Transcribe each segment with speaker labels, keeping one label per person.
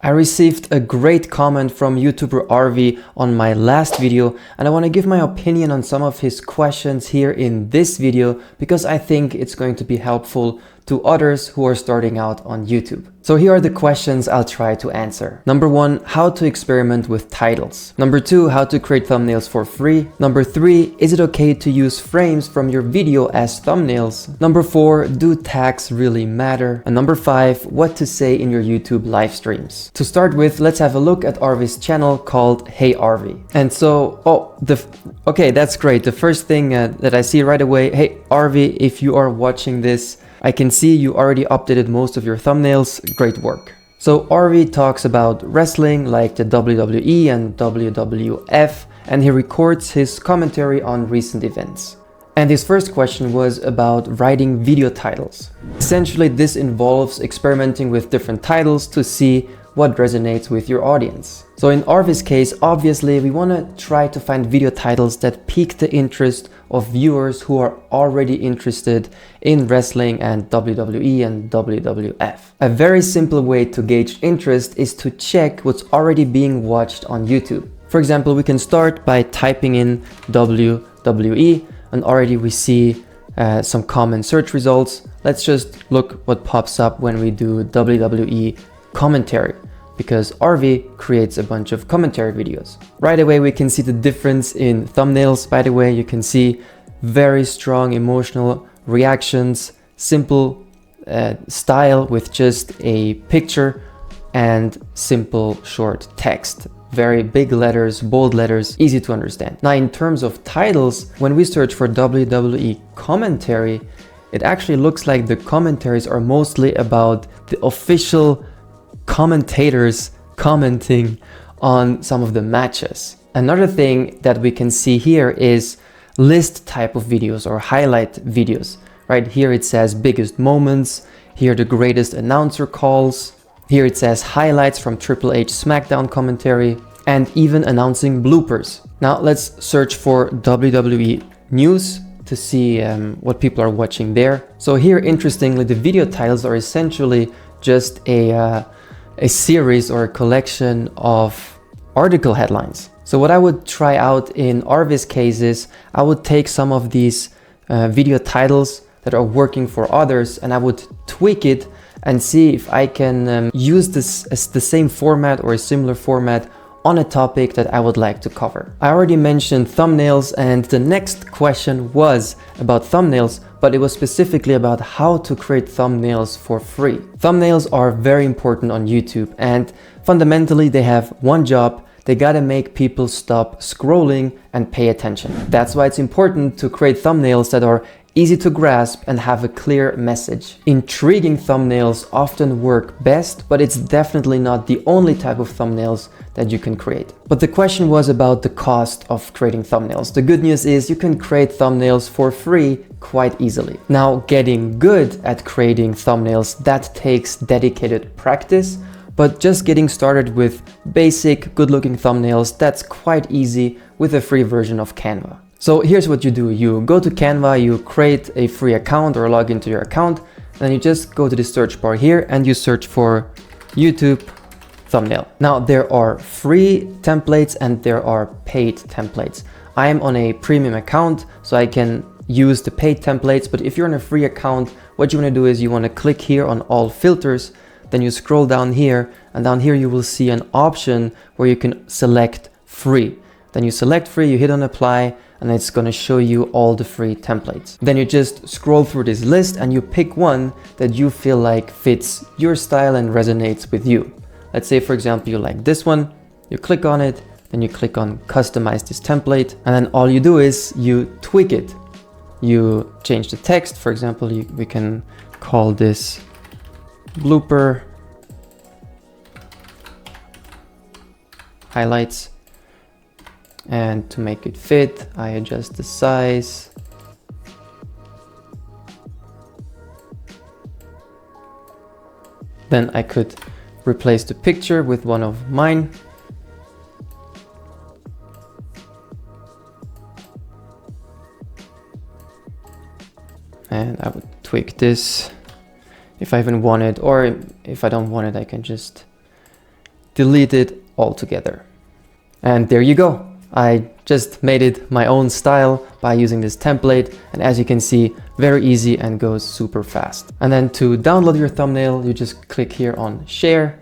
Speaker 1: I received a great comment from YouTuber RV on my last video, and I want to give my opinion on some of his questions here in this video because I think it's going to be helpful to others who are starting out on YouTube. So here are the questions I'll try to answer. Number 1, how to experiment with titles. Number 2, how to create thumbnails for free. Number 3, is it okay to use frames from your video as thumbnails? Number 4, do tags really matter? And number 5, what to say in your YouTube live streams. To start with, let's have a look at Arvi's channel called Hey Arvi. And so, okay, that's great. The first thing that I see right away, hey Arvi, if you are watching this, I can see you already updated most of your thumbnails. Great work. So Arvi talks about wrestling like the WWE and WWF, and he records his commentary on recent events. And his first question was about writing video titles. Essentially, this involves experimenting with different titles to see what resonates with your audience. So in Arvi's case, obviously, we want to try to find video titles that pique the interest of viewers who are already interested in wrestling and WWE and WWF. A very simple way to gauge interest is to check what's already being watched on YouTube. For example, we can start by typing in WWE, and already we see some common search results. Let's just look what pops up when we do WWE commentary, because Arvi creates a bunch of commentary videos. Right away we can see the difference in thumbnails. By the way, you can see very strong emotional reactions, simple style with just a picture and simple short text. Very big letters, bold letters, easy to understand. Now in terms of titles, when we search for WWE commentary, it actually looks like the commentaries are mostly about the official commentators commenting on some of the matches. Another thing that we can see here is list type of videos or highlight videos. Right here it says biggest moments, here the greatest announcer calls, here it says highlights from Triple H SmackDown commentary, and even announcing bloopers. Now let's search for WWE news to see what people are watching there. So here, interestingly, the video titles are essentially just a series or a collection of article headlines. So what I would try out in Arvi's case is I would take some of these video titles that are working for others and I would tweak it and see if I can use this as the same format or a similar format on a topic that I would like to cover. I already mentioned thumbnails, and the next question was about thumbnails, but it was specifically about how to create thumbnails for free. Thumbnails are very important on YouTube, and fundamentally they have one job. They gotta make people stop scrolling and pay attention. That's why it's important to create thumbnails that are easy to grasp and have a clear message. Intriguing thumbnails often work best, but it's definitely not the only type of thumbnails that you can create. But the question was about the cost of creating thumbnails. The good news is you can create thumbnails for free quite easily. Now, getting good at creating thumbnails, that takes dedicated practice, but just getting started with basic good-looking thumbnails, that's quite easy with a free version of Canva. So here's what you do. You go to Canva, you create a free account or log into your account, then you just go to the search bar here and you search for YouTube thumbnail. Now there are free templates and there are paid templates. I am on a premium account, so I can use the paid templates, but if you're on a free account, what you want to do is you want to click here on all filters, then you scroll down here, and down here you will see an option where you can select free. Then you select free, you hit on apply, and it's going to show you all the free templates. Then you just scroll through this list and you pick one that you feel like fits your style and resonates with you. Let's say, for example, you like this one, you click on it, then you click on customize this template, and then all you do is you tweak it. You change the text. For example, we can call this blooper highlights. And to make it fit, I adjust the size. Then I could replace the picture with one of mine. And I would tweak this if I even want it, or if I don't want it, I can just delete it altogether. And there you go. I just made it my own style by using this template, and as you can see, very easy and goes super fast. And then to download your thumbnail, you just click here on share,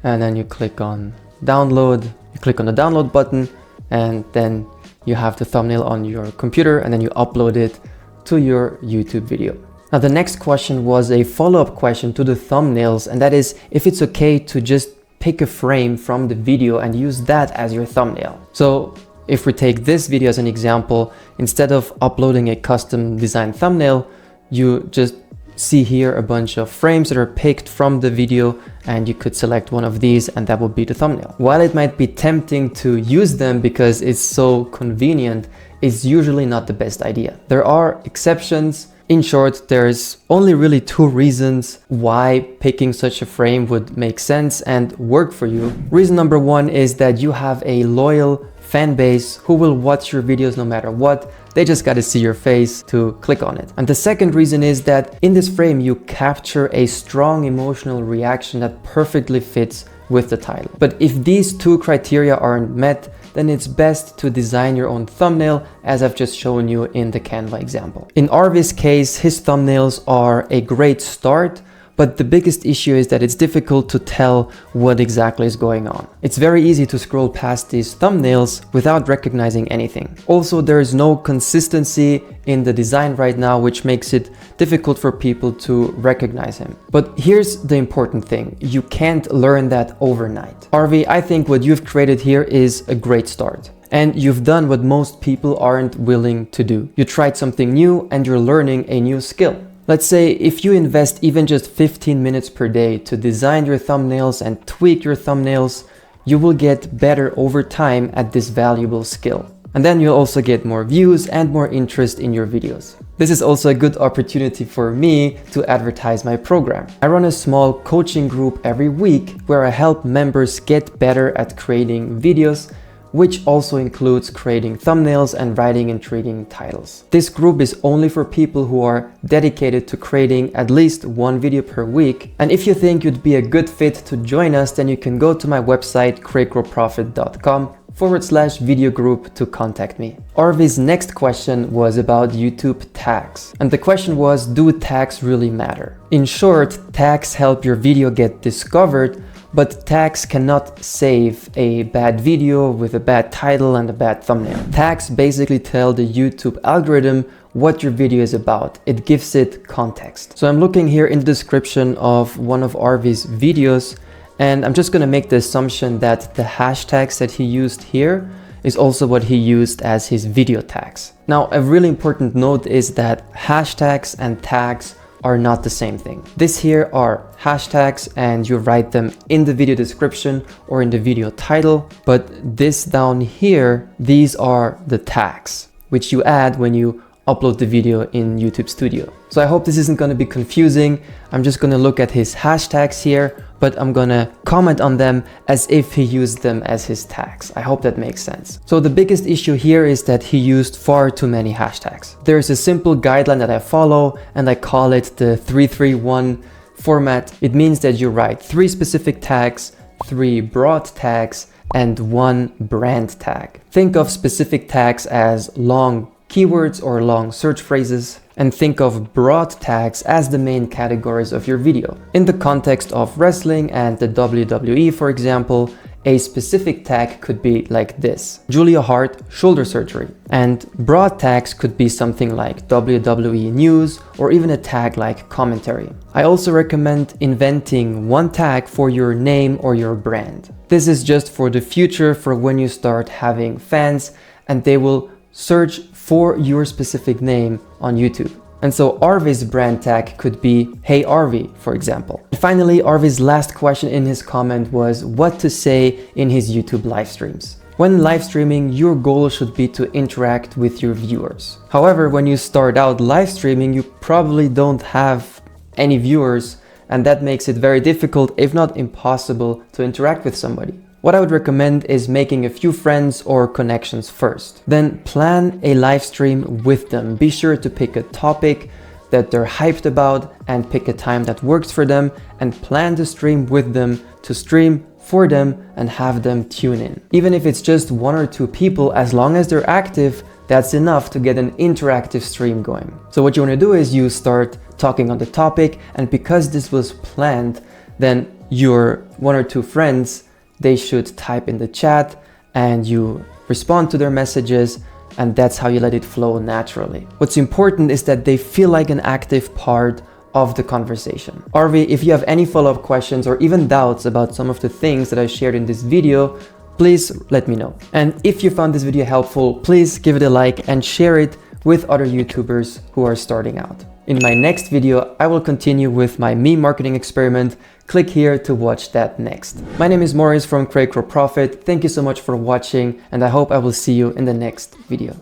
Speaker 1: and then you click on download, you click on the download button, and then you have the thumbnail on your computer, and then you upload it to your YouTube video. Now the next question was a follow-up question to the thumbnails, and that is if it's okay to just pick a frame from the video and use that as your thumbnail. So if we take this video as an example, instead of uploading a custom designed thumbnail, you just see here a bunch of frames that are picked from the video, and you could select one of these and that would be the thumbnail. While it might be tempting to use them because it's so convenient, it's usually not the best idea. There are exceptions. In short, there's only really two reasons why picking such a frame would make sense and work for you. Reason number one is that you have a loyal fan base who will watch your videos no matter what. They just got to see your face to click on it. And the second reason is that in this frame, you capture a strong emotional reaction that perfectly fits with the title. But if these two criteria aren't met, then it's best to design your own thumbnail, as I've just shown you in the Canva example. In Arvi's case, his thumbnails are a great start, but the biggest issue is that it's difficult to tell what exactly is going on. It's very easy to scroll past these thumbnails without recognizing anything. Also, there is no consistency in the design right now, which makes it difficult for people to recognize him. But here's the important thing. You can't learn that overnight. Arvi, I think what you've created here is a great start. And you've done what most people aren't willing to do. You tried something new and you're learning a new skill. Let's say if you invest even just 15 minutes per day to design your thumbnails and tweak your thumbnails, you will get better over time at this valuable skill. And then you'll also get more views and more interest in your videos. This is also a good opportunity for me to advertise my program. I run a small coaching group every week where I help members get better at creating videos, which also includes creating thumbnails and writing intriguing titles. This group is only for people who are dedicated to creating at least one video per week. And if you think you'd be a good fit to join us, then you can go to my website, CreateGrowProfit.com/video group to contact me. Arvi's next question was about YouTube tags. And the question was, do tags really matter? In short, tags help your video get discovered, but tags cannot save a bad video with a bad title and a bad thumbnail. Tags basically tell the YouTube algorithm what your video is about. It gives it context. So I'm looking here in the description of one of Arvi's videos, and I'm just going to make the assumption that the hashtags that he used here is also what he used as his video tags. Now, a really important note is that hashtags and tags are not the same thing. This here are hashtags and you write them in the video description or in the video title, but this down here, these are the tags which you add when you upload the video in YouTube Studio. So I hope this isn't going to be confusing. I'm just going to look at his hashtags here, but I'm going to comment on them as if he used them as his tags. I hope that makes sense. So the biggest issue here is that he used far too many hashtags. There's a simple guideline that I follow and I call it the 3-3-1 format. It means that you write 3 specific tags, 3 broad tags, and 1 brand tag. Think of specific tags as long keywords or long search phrases, and think of broad tags as the main categories of your video. In the context of wrestling and the WWE, for example, a specific tag could be like this: Julia Hart shoulder surgery. And broad tags could be something like WWE news or even a tag like commentary. I also recommend inventing one tag for your name or your brand. This is just for the future, for when you start having fans and they will search for your specific name on YouTube. And so Arvi's brand tag could be Hey Arvi, for example. And finally, Arvi's last question in his comment was what to say in his YouTube live streams. When live streaming, your goal should be to interact with your viewers. However, when you start out live streaming, you probably don't have any viewers, and that makes it very difficult, if not impossible, to interact with somebody. What I would recommend is making a few friends or connections first. Then plan a live stream with them. Be sure to pick a topic that they're hyped about and pick a time that works for them and plan the stream with them to stream for them and have them tune in. Even if it's just 1 or 2 people, as long as they're active, that's enough to get an interactive stream going. So what you want to do is you start talking on the topic, and because this was planned, then your 1 or 2 friends, they should type in the chat and you respond to their messages, and that's how you let it flow naturally. What's important is that they feel like an active part of the conversation. Arvi, if you have any follow-up questions or even doubts about some of the things that I shared in this video, please let me know. And if you found this video helpful, please give it a like and share it with other YouTubers who are starting out. In my next video, I will continue with my meme marketing experiment. Click here to watch that next. My name is Maurice from CreateGrowProfit. Thank you so much for watching, and I hope I will see you in the next video.